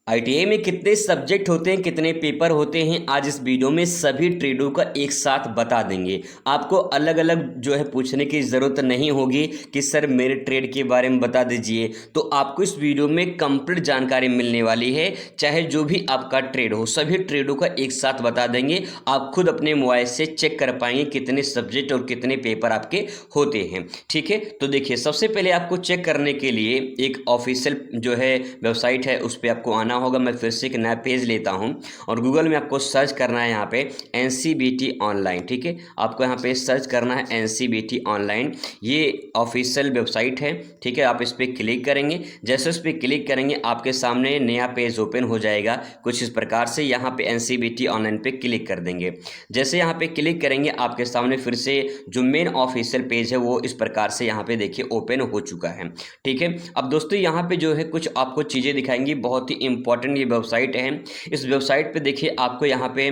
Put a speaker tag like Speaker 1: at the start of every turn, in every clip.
Speaker 1: ITI में कितने subject होते हैं, कितने पेपर होते हैं, आज इस वीडियो में सभी ट्रेडों का एक साथ बता देंगे। आपको अलग अलग जो है पूछने की ज़रूरत नहीं होगी कि सर मेरे ट्रेड के बारे में बता दीजिए। तो आपको इस वीडियो में कंप्लीट जानकारी मिलने वाली है। चाहे जो भी आपका ट्रेड हो, सभी ट्रेडों का एक साथ बता देंगे। आप खुद अपने मोबाइल से चेक कर पाएंगे कितने सब्जेक्ट और कितने पेपर आपके होते हैं। ठीक है, तो देखिए सबसे पहले आपको चेक करने के लिए एक ऑफिशियल जो है वेबसाइट है, उस पर आपको आना होगा। मैं फिर से एक नया पेज लेता हूं और गूगल में आपको सर्च करना है यहाँ पे एनसीबीटी ऑनलाइन। ठीक है, आपको यहाँ पे सर्च करना है एनसीबीटी ऑनलाइन, ये ऑफिशियल वेबसाइट है। ठीक है, आप इस पर क्लिक करेंगे। जैसे इस पर क्लिक करेंगे आपके सामने नया पेज ओपन हो जाएगा कुछ इस प्रकार से। यहाँ पे एनसीबीटी ऑनलाइन पे क्लिक कर देंगे। जैसे यहाँ पे क्लिक करेंगे आपके सामने फिर से जो मेन ऑफिशियल पेज है वो इस प्रकार से यहाँ पे देखिए ओपन हो चुका है। ठीक है, अब दोस्तों यहाँ पे जो है कुछ आपको चीज़ें दिखाएंगी, बहुत ही इंपॉर्टेंट ये वेबसाइट है। इस वेबसाइट पे देखिए आपको यहाँ पे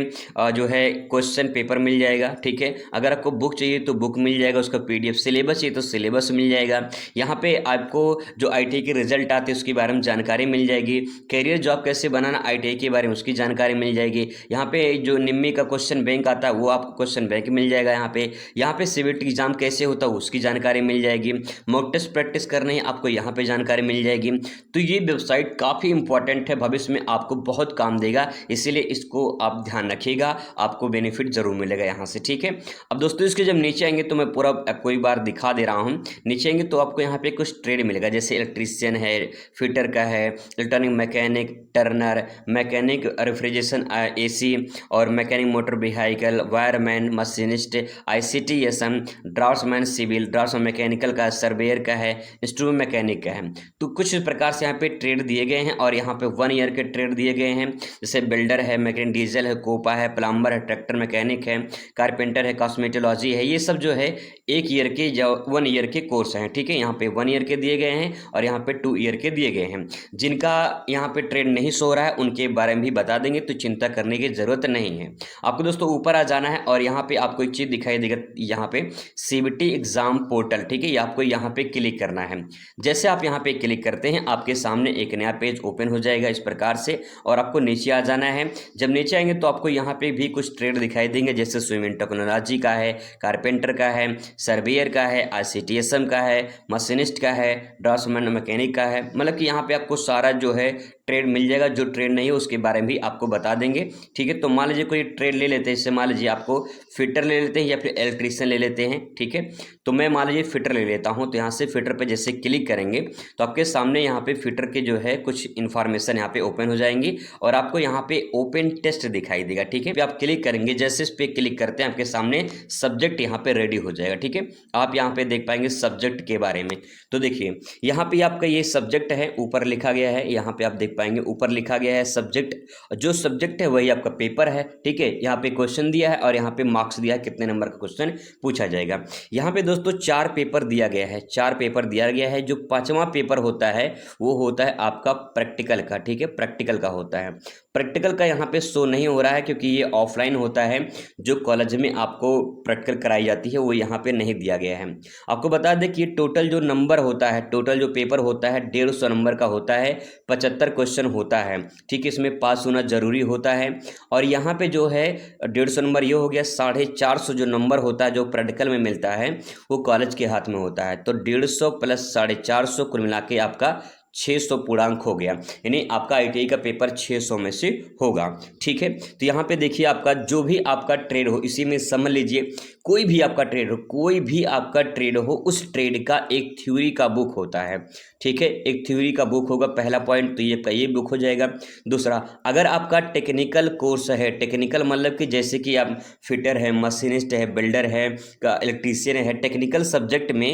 Speaker 1: जो है क्वेश्चन पेपर मिल जाएगा। ठीक है, अगर आपको बुक चाहिए तो बुक मिल जाएगा, उसका पीडीएफ। सिलेबस चाहिए तो सिलेबस मिल जाएगा। यहाँ पे आपको जो आईटीआई के रिजल्ट आते हैं उसके बारे में जानकारी मिल जाएगी। कैरियर जॉब कैसे बनाना आईटीआई के बारे में उसकी जानकारी मिल जाएगी। यहाँ पे जो निम्मी का क्वेश्चन बैंक आता है वो आपको क्वेश्चन बैंक मिल जाएगा। यहाँ पे सीबीटी एग्जाम कैसे होता है उसकी जानकारी मिल जाएगी। मॉक टेस्ट प्रैक्टिस करनी है आपको यहाँ पे जानकारी मिल जाएगी। तो ये वेबसाइट काफ़ी इंपॉर्टेंट है, भविष्य में आपको बहुत काम देगा, इसीलिए इसको आप ध्यान रखिएगा, आपको बेनिफिट जरूर मिलेगा यहाँ से। ठीक है, अब दोस्तों इसके जब नीचे आएंगे तो मैं पूरा कोई बार दिखा दे रहा हूँ। नीचे आएंगे तो आपको यहाँ पे कुछ ट्रेड मिलेगा, जैसे इलेक्ट्रीशियन है, फिटर का है, electronic mechanic, turner, mechanic refrigeration AC और mechanic motor vehicle, wireman, machinist, ICTSM, draftsman civil, draftsman mechanical का, सर्वेयर का है, इंस्ट्रूमेंट मैकेनिक का है। तो कुछ इस प्रकार से यहाँ पे ट्रेड दिए गए हैं और यहाँ पे 1 ईयर के ट्रेड दिए गए हैं। जैसे बिल्डर है, मैकेनिक डीजल है, कोपा है, प्लम्बर है, ट्रैक्टर मैकेनिक है, कारपेंटर है, कॉस्मेटोलॉजी है। ये सब जो है 1 ईयर के 1 ईयर के कोर्स हैं। ठीक है, यहाँ पे 1 ईयर के दिए गए हैं और यहाँ पे 2 ईयर के दिए गए हैं। जिनका यहाँ पे ट्रेड नहीं सो रहा है उनके बारे में भी बता देंगे, तो चिंता करने की जरूरत नहीं है। आपको दोस्तों ऊपर आ जाना है और यहाँ पे आपको एक चीज दिखाई देगा, यहाँ पे सीबीटी एग्जाम पोर्टल। ठीक है, ये आपको यहाँ पे क्लिक करना है। जैसे आप यहाँ पे क्लिक करते हैं आपके सामने एक नया पेज ओपन हो जाएगा इस प्रकार से और आपको नीचे आ जाना है। जब नीचे आएंगे तो आपको यहाँ पे भी कुछ ट्रेड दिखाई देंगे, जैसे स्विमिंग टेक्नोलॉजी का है, कारपेंटर का है, सर्वेयर का है, आईसीटीएसएम का है, मशीनिस्ट का है, ड्राफ्ट्समैन मैकेनिक का है। मतलब कि यहाँ पे आपको सारा जो है ट्रेड मिल जाएगा। जो ट्रेड नहीं है उसके बारे में भी आपको बता देंगे। ठीक है, तो मान लीजिए कोई ट्रेड ले लेते हैं, इससे मान लीजिए आपको फिटर ले लेते हैं या फिर इलेक्ट्रीशियन ले लेते हैं। ठीक है, तो मैं मान लीजिए फिटर ले लेता हूं। तो यहाँ से फिटर पे जैसे क्लिक करेंगे तो आपके सामने यहाँ पे फिटर के जो है कुछ इन्फॉर्मेशन यहाँ पे ओपन हो जाएंगी और आपको यहाँ पे ओपन टेस्ट दिखाई देगा। ठीक है, आप क्लिक करेंगे, जैसे इस पे क्लिक करते हैं आपके सामने सब्जेक्ट यहाँ पे रेडी हो जाएगा। ठीक है, आप यहाँ पे देख पाएंगे सब्जेक्ट के बारे में। तो देखिए यहाँ पे आपका ये सब्जेक्ट है, ऊपर लिखा गया है, यहाँ पे आप देख पाएंगे ऊपर लिखा गया है सब्जेक्ट। जो सब्जेक्ट है वही आपका पेपर है। ठीक है, यहाँ पे क्वेश्चन दिया है और यहाँ पे मार्क्स दिया है, कितने नंबर का क्वेश्चन पूछा जाएगा। यहाँ पे दोस्तों 4 पेपर दिया गया है, 4 पेपर दिया गया है। जो 5वां पेपर होता है वो होता है आपका प्रैक्टिकल का। ठीक है, प्रैक्टिकल का होता है। प्रैक्टिकल का यहाँ पे शो नहीं हो रहा है क्योंकि ये ऑफलाइन होता है। जो कॉलेज में आपको प्रैक्टिकल कराई जाती है वो यहाँ पे नहीं दिया गया है। आपको बता दें कि टोटल जो नंबर होता है, टोटल जो पेपर होता है 150 नंबर का होता है, 75 क्वेश्चन होता है। ठीक है, इसमें पास होना जरूरी होता है। और यहाँ पे जो है 150 नंबर ये हो गया, 450 जो नंबर होता है जो प्रैक्टिकल में मिलता है वो कॉलेज के हाथ में होता है। तो 150 प्लस 450 कुल मिला के आपका 600 पूर्णांक हो गया, यानी आपका आईटीआई का पेपर 600 में से होगा। ठीक है, तो यहाँ पे देखिए आपका जो भी आपका ट्रेड हो, इसी में समझ लीजिए कोई भी आपका ट्रेड हो, कोई भी आपका ट्रेड हो, उस ट्रेड का एक थ्योरी का बुक होता है। ठीक है, एक थ्योरी का बुक होगा, पहला पॉइंट तो ये बुक हो जाएगा। दूसरा, अगर आपका टेक्निकल कोर्स है, टेक्निकल मतलब कि जैसे कि आप फिटर है, मशीनिस्ट है, बिल्डर है, इलेक्ट्रीशियन है, टेक्निकल सब्जेक्ट में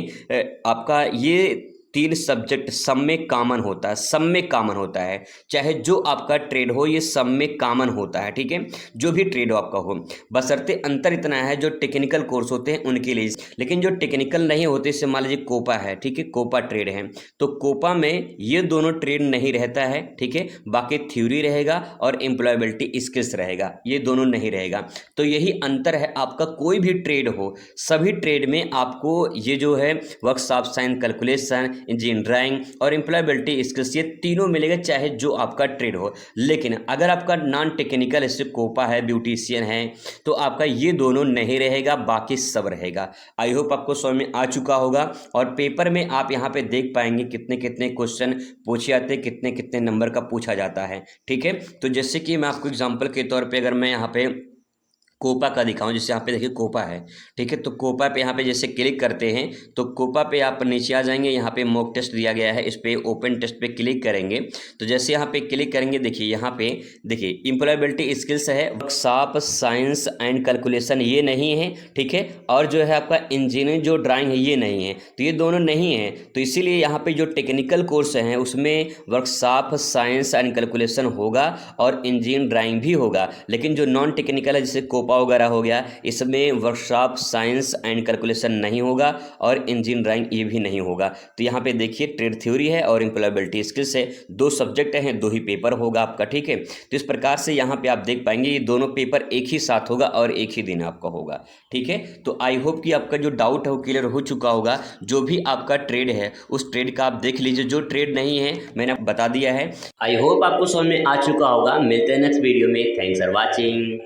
Speaker 1: आपका ये 3 सब्जेक्ट सब में कॉमन होता है, सब में कॉमन होता है। चाहे जो आपका ट्रेड हो ये सब में कॉमन होता है। ठीक है, जो भी ट्रेड हो आपका हो, बशर्ते अंतर इतना है जो टेक्निकल कोर्स होते हैं उनके लिए। लेकिन जो टेक्निकल नहीं होते, जैसे मान लीजिए कोपा है, ठीक है, कोपा ट्रेड है, तो कोपा में ये दोनों ट्रेड नहीं रहता है। ठीक है, बाकी थ्योरी रहेगा और एम्प्लॉयबिलिटी स्किल्स रहेगा, ये दोनों नहीं रहेगा। तो यही अंतर है, आपका कोई भी ट्रेड हो, सभी ट्रेड में आपको ये जो है workshop science, calculation, engineering drawing और एम्प्लॉयबिलिटी स्किल्स, ये तीनों मिलेगा चाहे जो आपका ट्रेड हो। लेकिन अगर आपका नॉन टेक्निकल जैसे कोपा है, ब्यूटिशियन है, तो आपका ये दोनों नहीं रहेगा, बाकी सब रहेगा। आई होप आपको समझ में आ चुका होगा। और पेपर में आप यहाँ पे देख पाएंगे कितने कितने क्वेश्चन पूछे जाते हैं, कितने कितने नंबर का पूछा जाता है। ठीक है, तो जैसे कि मैं आपको एग्जांपल के तौर पे अगर मैं यहाँ पे कोपा का दिखाऊं, जैसे यहाँ पे देखिए कोपा है। ठीक है, तो कोपा पे यहाँ पे जैसे क्लिक करते हैं तो कोपा पे आप नीचे आ जाएंगे, यहाँ पे मॉक टेस्ट दिया गया है, इस पे ओपन टेस्ट पे क्लिक करेंगे। तो जैसे यहाँ पे क्लिक करेंगे, देखिए यहाँ पे देखिए एम्प्लॉयबिलिटी स्किल्स है, वर्कशॉप साइंस एंड कैलकुलेशन ये नहीं है। ठीक है, और जो है आपका इंजीनियरिंग जो ड्राइंग है ये नहीं है, तो ये दोनों नहीं है। तो इसीलिए यहाँ पे जो टेक्निकल कोर्स हैं उसमें वर्कशॉप साइंस एंड कैलकुलेशन होगा और इंजीनियरिंग ड्राइंग भी होगा। लेकिन जो नॉन टेक्निकल है जैसे कोपा वगैरह हो गया, इसमें वर्कशॉप साइंस एंड कैलकुलेशन नहीं होगा और इंजीनियरिंग ड्राइंग ये भी नहीं होगा। तो यहाँ पे देखिए ट्रेड थ्योरी है और एम्प्लॉयबिलिटी स्किल्स है, दो सब्जेक्ट हैं, दो ही पेपर होगा आपका। ठीक है, तो इस प्रकार से यहाँ पे आप देख पाएंगे ये दोनों पेपर एक ही साथ होगा और एक ही दिन आपका होगा। ठीक है, तो आई होप कि आपका जो डाउट है वो क्लियर हो चुका होगा। जो भी आपका ट्रेड है उस ट्रेड का आप देख लीजिए, जो ट्रेड नहीं है मैंने बता दिया है। आई होप आपको समझ में आ चुका होगा। मिलते हैं नेक्स्ट वीडियो में। Thanks for watching.